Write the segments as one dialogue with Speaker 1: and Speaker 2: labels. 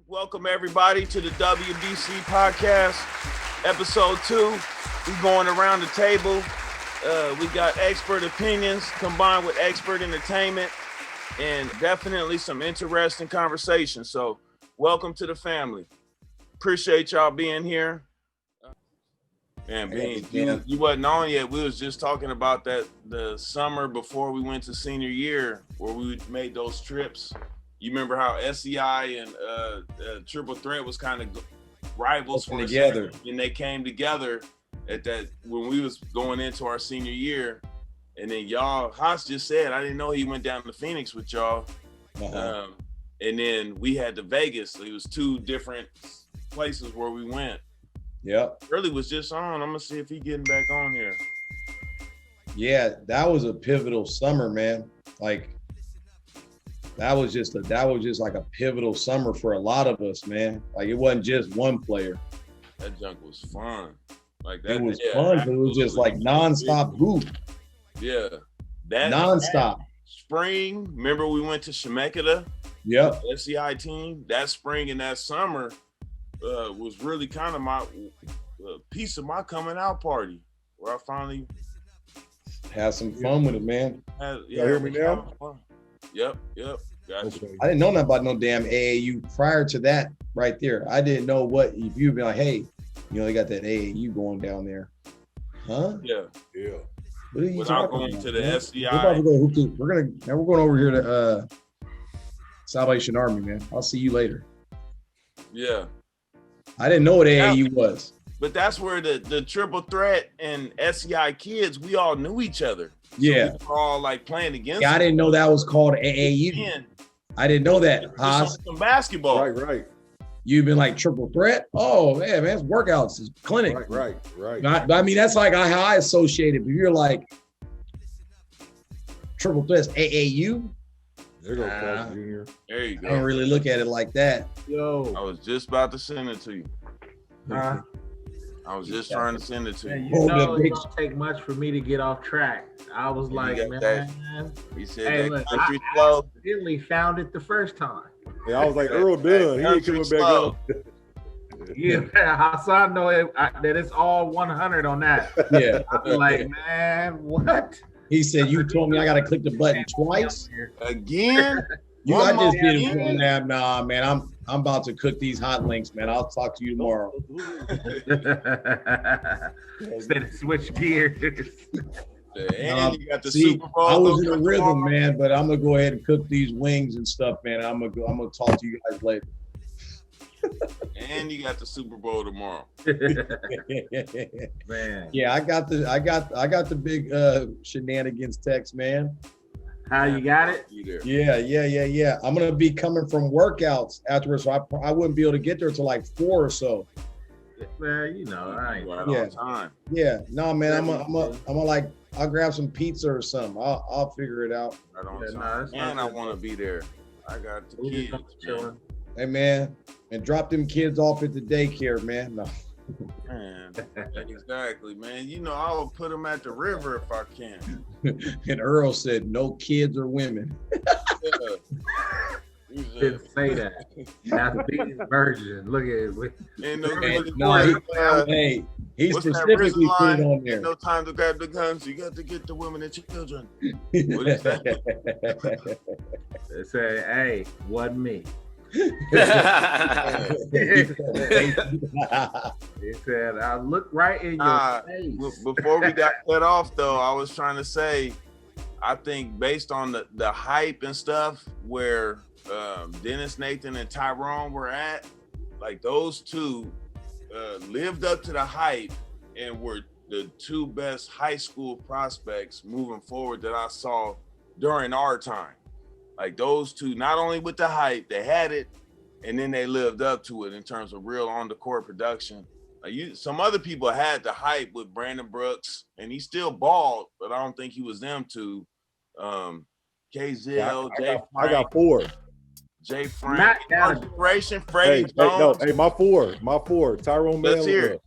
Speaker 1: Welcome everybody to the WBC Podcast, episode 2. We're going around the table. We got expert opinions combined with expert entertainment and definitely some interesting conversation. So welcome to the family. Appreciate y'all being here. And Bean, you wasn't on yet. We was just talking about that the summer before we went to senior year where we made those trips. You remember how SEI and Triple Threat was kind of rivals for together, and they came together at that when we was going into our senior year, and then y'all, Haas just said, I didn't know he went down to Phoenix with y'all, and then we had to Vegas. So it was 2 different places where we went.
Speaker 2: Yep.
Speaker 1: Really was just on. I'm gonna see if he getting back on here.
Speaker 2: Yeah, that was a pivotal summer, man. Like. That was just like a pivotal summer for a lot of us, man. Like it wasn't just one player.
Speaker 1: That junk was fun. Like that
Speaker 2: it was fun, but it was just like nonstop hoop.
Speaker 1: Yeah, that
Speaker 2: nonstop.
Speaker 1: Spring, remember we went to Shemeketa?
Speaker 2: Yep.
Speaker 1: SCI team. That spring and that summer was really kind of my piece of my coming out party, where I finally
Speaker 2: had some fun with it, man.
Speaker 3: You hear me now?
Speaker 1: Yep. Gotcha.
Speaker 2: I didn't know nothing about no damn AAU prior to that right there. I didn't know what, if you'd be like, hey, they got that AAU going down there. Huh?
Speaker 1: Yeah.
Speaker 2: What are you
Speaker 1: Without
Speaker 2: talking
Speaker 1: going
Speaker 2: about,
Speaker 1: to the
Speaker 2: man?
Speaker 1: SCI.
Speaker 2: We're about to go, we're going over here to Salvation Army, man. I'll see you later.
Speaker 1: Yeah.
Speaker 2: I didn't know what AAU was.
Speaker 1: But that's where the Triple Threat and SCI kids, we all knew each other.
Speaker 2: Yeah.
Speaker 1: So we were all like playing against
Speaker 2: I didn't know that was called AAU. I didn't know that. Haas.
Speaker 1: Some basketball.
Speaker 3: Right.
Speaker 2: You've been like Triple Threat? Oh, man, it's workouts. It's clinic.
Speaker 3: Right.
Speaker 2: I mean, that's like how I associate it. But you're like, Triple Threat's AAU?
Speaker 3: There you go, Carson Jr.
Speaker 1: There you go.
Speaker 2: I don't really look at it like that.
Speaker 3: Yo.
Speaker 1: I was just about to send it to you. I was just trying to send it to you.
Speaker 4: You know, it don't take much for me to get off track. I was like, man.
Speaker 1: He said
Speaker 4: hey,
Speaker 1: that
Speaker 4: look,
Speaker 1: country
Speaker 4: I
Speaker 1: flow.
Speaker 4: accidentally found it the first time.
Speaker 3: Yeah, I was like, Earl done. He ain't coming back up.
Speaker 4: Yeah, Hassan know that it's all 100 on that.
Speaker 2: Yeah.
Speaker 4: I was like, man, what?
Speaker 2: He said, you told me I got to click the button twice?
Speaker 1: Again?
Speaker 2: I just didn't. Nah, man, I'm about to cook these hot links, man. I'll talk to you tomorrow.
Speaker 4: Instead of switch gears.
Speaker 1: And you got the Super Bowl.
Speaker 2: I was in a rhythm, man, but I'm gonna go ahead and cook these wings and stuff, man. I'm gonna talk to you guys later.
Speaker 1: And you got the Super Bowl tomorrow.
Speaker 4: Man.
Speaker 2: Yeah, I got the big shenanigans text, man.
Speaker 4: How you got it?
Speaker 2: Yeah. I'm gonna be coming from workouts afterwards, so I wouldn't be able to get there till like 4 or so.
Speaker 4: Man, I ain't
Speaker 1: on time.
Speaker 2: Yeah, no, man, I'm like, I'll grab some pizza or something. I'll figure it out.
Speaker 1: Right on time. And I want to be there. I got the kids. Man.
Speaker 2: Hey, man, and drop them kids off at the daycare, man. No.
Speaker 1: Man, exactly, man. I'll put them at the river if I can.
Speaker 2: And Earl said, no kids or women.
Speaker 4: Didn't say that. That's the biggest version. Look at
Speaker 2: it. He specifically put it on there.
Speaker 1: No time to grab the guns. You got to get the women and children. What is that?
Speaker 4: They say, hey, wasn't me. He said, I look right in your face.
Speaker 1: Before we got cut off, though, I was trying to say, I think based on the hype and stuff where Dennis, Nathan, and Tyrone were at, like those two lived up to the hype and were the 2 best high school prospects moving forward that I saw during our time. Like those two, not only with the hype, they had it, and then they lived up to it in terms of real on-the-court production. Like some other people had the hype with Brandon Brooks, and he still balled, but I don't think he was them two. KZL, Jay
Speaker 3: I
Speaker 1: Frank,
Speaker 3: got 4.
Speaker 1: Jay Frank.
Speaker 4: Not
Speaker 1: Our
Speaker 4: that-
Speaker 1: generation, Freddie
Speaker 3: Hey, no,
Speaker 1: Jones.
Speaker 3: hey, my 4. Tyrone
Speaker 1: Let's hear
Speaker 3: Manlove.
Speaker 1: it.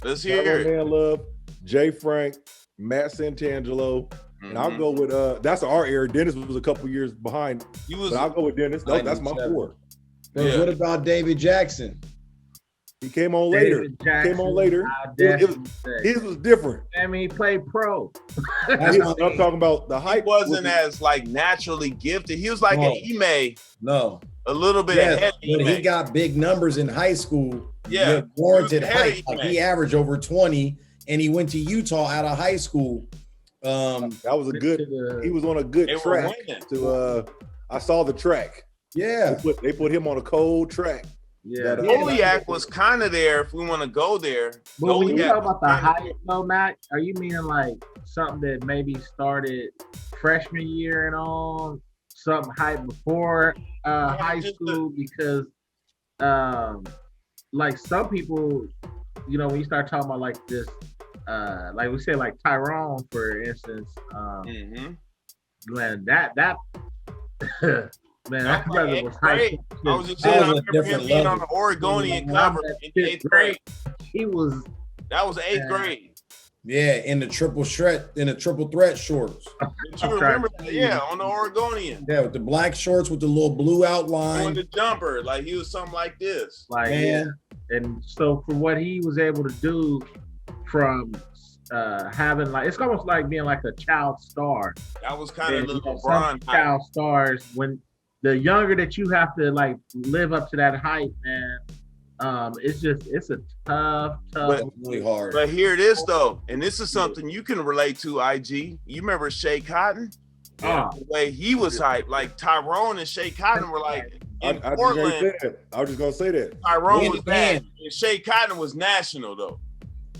Speaker 1: Let's hear
Speaker 3: Tyrone
Speaker 1: it.
Speaker 3: Manlove, Jay Frank, Matt Santangelo, and I'll go with that's our era. Dennis was a couple years behind,
Speaker 1: He was.
Speaker 3: but I'll go with Dennis. That's my 4.
Speaker 2: But
Speaker 1: Yeah.
Speaker 2: what about David Jackson?
Speaker 3: He came on later.
Speaker 4: David Jackson,
Speaker 3: Came on later.
Speaker 4: I'll
Speaker 3: It was-
Speaker 4: definitely say.
Speaker 3: His was different.
Speaker 4: I mean, he played pro.
Speaker 2: That's
Speaker 3: I'm
Speaker 2: my-
Speaker 3: talking about the
Speaker 1: He
Speaker 3: hype.
Speaker 1: wasn't as like naturally gifted. He was like
Speaker 2: No.
Speaker 1: an Ime,
Speaker 2: No.
Speaker 1: a little bit
Speaker 2: Yes,
Speaker 1: ahead
Speaker 2: when
Speaker 1: of
Speaker 2: he
Speaker 1: Ime.
Speaker 2: got big numbers in high school,
Speaker 1: Yeah,
Speaker 2: with warranted
Speaker 1: he was ahead
Speaker 2: height.
Speaker 1: of
Speaker 2: Like
Speaker 1: Ime.
Speaker 2: he averaged over 20, and he went to Utah out of high school.
Speaker 3: That was a good. He was on a good
Speaker 1: They were
Speaker 3: track.
Speaker 1: winning.
Speaker 3: To I saw the track.
Speaker 2: Yeah,
Speaker 3: They put him on a cold track.
Speaker 4: Yeah.
Speaker 3: That,
Speaker 1: Goliath was kind of there if we want to go there.
Speaker 4: But when you
Speaker 1: Goliath
Speaker 4: talk about the
Speaker 1: was kinda-
Speaker 4: hype, though, Mac, are you meaning like something that maybe started freshman year and on, something hype before high
Speaker 1: just
Speaker 4: school? Because, like some people, you know, when you start talking about like this, like we said, like Tyrone, for instance,
Speaker 1: Mhm.
Speaker 4: man, that man, that
Speaker 1: That's like
Speaker 4: brother
Speaker 1: eighth
Speaker 4: was hype.
Speaker 1: grade. I was just
Speaker 2: That
Speaker 1: saying,
Speaker 2: was
Speaker 1: I
Speaker 2: a
Speaker 1: remember him
Speaker 2: different
Speaker 1: being
Speaker 2: level.
Speaker 1: on the Oregonian
Speaker 4: When
Speaker 1: cover
Speaker 4: I was
Speaker 1: in eighth grade.
Speaker 4: He was.
Speaker 1: That was eighth
Speaker 4: Yeah.
Speaker 1: grade.
Speaker 2: yeah, in the triple threat shorts.
Speaker 1: But you
Speaker 4: I'm
Speaker 1: remember,
Speaker 4: trying to-
Speaker 1: yeah, on the Oregonian.
Speaker 2: Yeah, with the black shorts with the little blue
Speaker 1: Doing
Speaker 2: outline.
Speaker 1: the jumper, like he was something like this.
Speaker 4: Like,
Speaker 2: Man,
Speaker 4: and so for what he was able to do from having like, it's almost like being like a child star.
Speaker 1: That was kind of
Speaker 4: And,
Speaker 1: the
Speaker 4: you know, some
Speaker 1: LeBron hype.
Speaker 4: child stars, when the younger that you have to like live up to that height, man, it's a tough.
Speaker 1: But-
Speaker 2: that's really hard.
Speaker 1: But here it is though, and this is something you can relate to, IG. You remember Shea Cotton?
Speaker 4: Ah.
Speaker 1: The way he was hyped, like Tyrone and Shea Cotton were like in
Speaker 3: I
Speaker 1: Portland.
Speaker 3: was just gonna say that.
Speaker 1: Tyrone
Speaker 2: Yeah,
Speaker 1: was
Speaker 2: man.
Speaker 1: bad, and Shea Cotton was national though.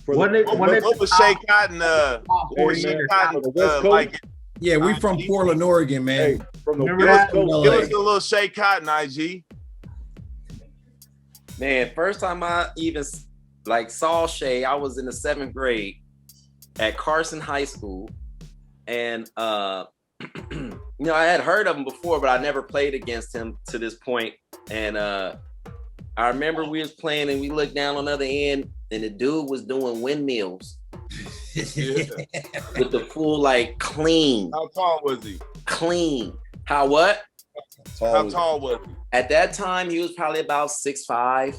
Speaker 3: For
Speaker 4: When it-
Speaker 1: What was Shea Cotton? What was
Speaker 3: Hey,
Speaker 1: Shea
Speaker 3: man,
Speaker 1: Cotton
Speaker 3: the West Coast,
Speaker 1: like?
Speaker 2: Yeah, we from Portland, Oregon, man.
Speaker 3: hey, from the
Speaker 4: Remember
Speaker 3: West
Speaker 4: that?
Speaker 3: Coast.
Speaker 1: Give us a little Shea Cotton, IG.
Speaker 5: Man, first time I even like saw Shay, I was in the 7th grade at Carson High School, and you know, I had heard of him before, but I never played against him to this point. And I remember we was playing, and we looked down on the other end, and the dude was doing windmills
Speaker 1: Yeah.
Speaker 5: with the full like clean.
Speaker 1: How tall was he?
Speaker 5: How what?
Speaker 1: How tall was he?
Speaker 5: At that time, he was probably about 6'5".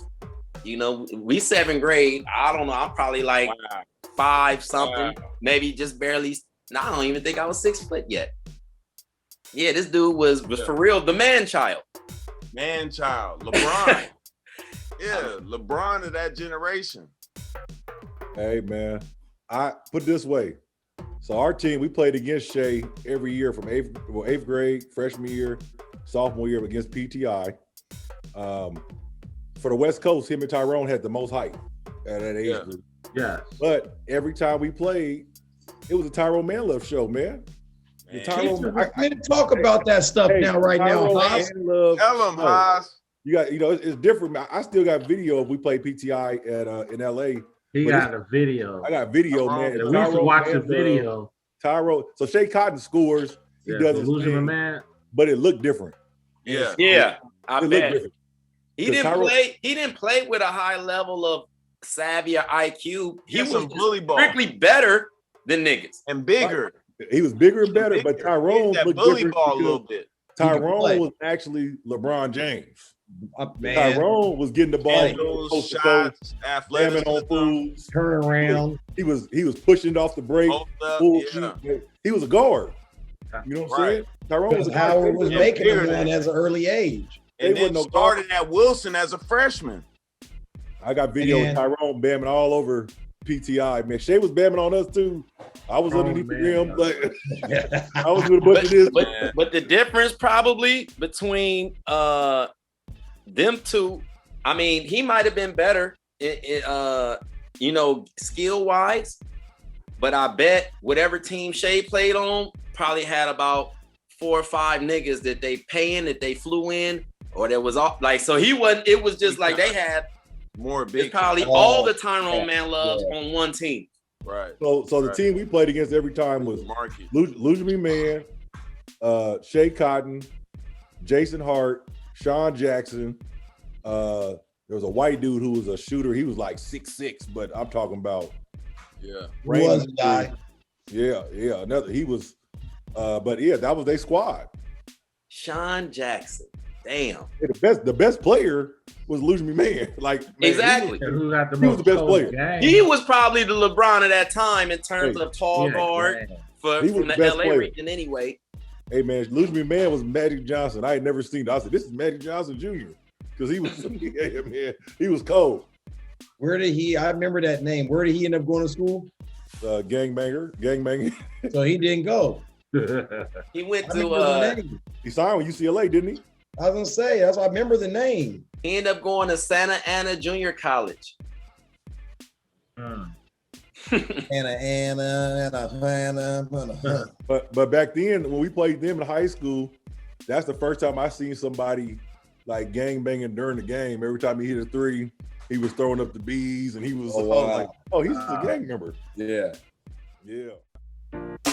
Speaker 5: You know, we 7th grade. I don't know. I'm probably like
Speaker 1: Wow.
Speaker 5: 5 something,
Speaker 1: Wow.
Speaker 5: maybe just barely. No, I don't even think I was 6 foot yet. Yeah, this dude was for real the man child.
Speaker 1: Man child, LeBron. Yeah, LeBron of that generation.
Speaker 3: Hey man, I put it this way. So our team, we played against Shay every year from eighth grade, freshman year, sophomore year against PTI. For the West Coast, him and Tyrone had the most height at that age
Speaker 1: Yeah.
Speaker 3: group.
Speaker 4: Yes.
Speaker 3: But every time we played, it was a Tyrone Manlove show, man. The
Speaker 1: Man.
Speaker 3: Tyrone,
Speaker 2: Man, talk about that stuff now, right now.
Speaker 3: Tyrone
Speaker 2: Haas.
Speaker 3: Manlove
Speaker 1: Tell him,
Speaker 3: show.
Speaker 1: Haas.
Speaker 3: You got, you know, it's different. I still got video if we played PTI at in LA.
Speaker 4: He
Speaker 3: But
Speaker 4: got a video.
Speaker 3: I got video,
Speaker 1: Tyrone,
Speaker 3: man.
Speaker 1: yeah,
Speaker 4: We used to
Speaker 3: Tyrone
Speaker 4: watch the
Speaker 3: Manlove,
Speaker 4: video.
Speaker 3: Tyrone. So Shea Cotton scores. He
Speaker 4: Yeah,
Speaker 3: does his
Speaker 4: losing a
Speaker 3: thing,
Speaker 4: man.
Speaker 3: but it looked different.
Speaker 1: Yeah.
Speaker 5: Yeah, I
Speaker 3: It looked
Speaker 5: bet.
Speaker 3: different.
Speaker 5: He
Speaker 3: 'Cause
Speaker 5: didn't
Speaker 3: Tyrone-
Speaker 5: play. He didn't play with a high level of savvy or IQ.
Speaker 1: He
Speaker 5: He
Speaker 1: had
Speaker 5: was
Speaker 1: some bully ball
Speaker 5: strictly better than niggas.
Speaker 1: and bigger.
Speaker 3: He was bigger and better, but
Speaker 1: Bigger.
Speaker 3: Tyrone
Speaker 1: He had that
Speaker 3: looked
Speaker 1: bully
Speaker 3: different
Speaker 1: ball a
Speaker 3: because
Speaker 1: little bit.
Speaker 2: He could
Speaker 3: Tyrone
Speaker 2: play.
Speaker 3: was actually LeBron James.
Speaker 2: Man,
Speaker 3: Tyrone was getting the ball
Speaker 1: Angles,
Speaker 3: coast to coast,
Speaker 1: shots,
Speaker 3: slamming on
Speaker 1: athleticism,
Speaker 3: fools.
Speaker 2: turn around.
Speaker 3: He was pushing it off the break.
Speaker 1: post up,
Speaker 3: Full
Speaker 1: yeah.
Speaker 3: shoot. He was a guard. You know what I'm
Speaker 1: Right.
Speaker 3: saying? Tyrone was
Speaker 2: Because
Speaker 3: a guard.
Speaker 2: Howard was
Speaker 1: Yeah,
Speaker 2: making
Speaker 1: bigger
Speaker 2: him one
Speaker 1: than-
Speaker 2: as an early age.
Speaker 1: And
Speaker 3: They
Speaker 1: then
Speaker 3: wasn't no
Speaker 1: started at Wilson as a freshman.
Speaker 3: I got video
Speaker 2: Man.
Speaker 3: of Tyrone bamming all over PTI. Man, Shay was bamming on us too. I was
Speaker 4: Oh,
Speaker 3: underneath the
Speaker 4: man.
Speaker 3: rim, but I was doing a bunch of this.
Speaker 5: But the difference probably between them two, I mean, he might have been better, you know, skill wise. But I bet whatever team Shay played on probably had about 4 or 5 niggas that they paying, that they flew in, or there was all like. So he wasn't. It was just like they had.
Speaker 1: More
Speaker 5: It's
Speaker 1: big.
Speaker 5: probably
Speaker 2: Oh,
Speaker 5: all the Tyrone
Speaker 2: yeah,
Speaker 5: Manloves on one team.
Speaker 1: Right.
Speaker 3: So the
Speaker 1: Right.
Speaker 3: team we played against every time was
Speaker 1: Market.
Speaker 3: Lucian Man, Shea Cotton, Jason Hart, Sean Jackson. There was a white dude who was a shooter. He was like 6'6", but I'm talking about
Speaker 5: Yeah.
Speaker 2: Who was the guy?
Speaker 3: Yeah. Another he was but yeah, that was their squad.
Speaker 5: Sean Jackson. Damn.
Speaker 3: Hey, the best player was Lose Me Man. Like man,
Speaker 5: Exactly.
Speaker 4: Who got the
Speaker 3: He was
Speaker 4: most
Speaker 3: the best
Speaker 4: cold
Speaker 3: player.
Speaker 4: game?
Speaker 5: He was probably the LeBron of that time in terms
Speaker 3: Hey,
Speaker 5: of tall guard
Speaker 4: yeah.
Speaker 5: for
Speaker 3: He was
Speaker 5: from
Speaker 3: the
Speaker 5: the
Speaker 3: best
Speaker 5: LA
Speaker 3: player.
Speaker 5: region anyway.
Speaker 3: Hey man, Lose Me Man was Magic Johnson. I had never seen it. I said, this is Magic Johnson Jr. Because he was yeah, man, he was cold.
Speaker 2: Where did he? I remember that name. Where did he end up going to school?
Speaker 3: Gangbanger.
Speaker 2: So he didn't go.
Speaker 5: He went
Speaker 2: I remember the
Speaker 5: to
Speaker 2: name.
Speaker 3: He signed with UCLA, didn't he?
Speaker 2: I was gonna say that's why I remember the name.
Speaker 5: he ended up going to Santa Ana Junior College.
Speaker 2: Anna.
Speaker 3: But back then, when we played them in high school, that's the first time I seen somebody like gang banging during the game. Every time he hit a three, he was throwing up the B's, and he was
Speaker 2: Oh, wow.
Speaker 3: like, "Oh, he's a gang member."
Speaker 2: Yeah.
Speaker 3: Yeah.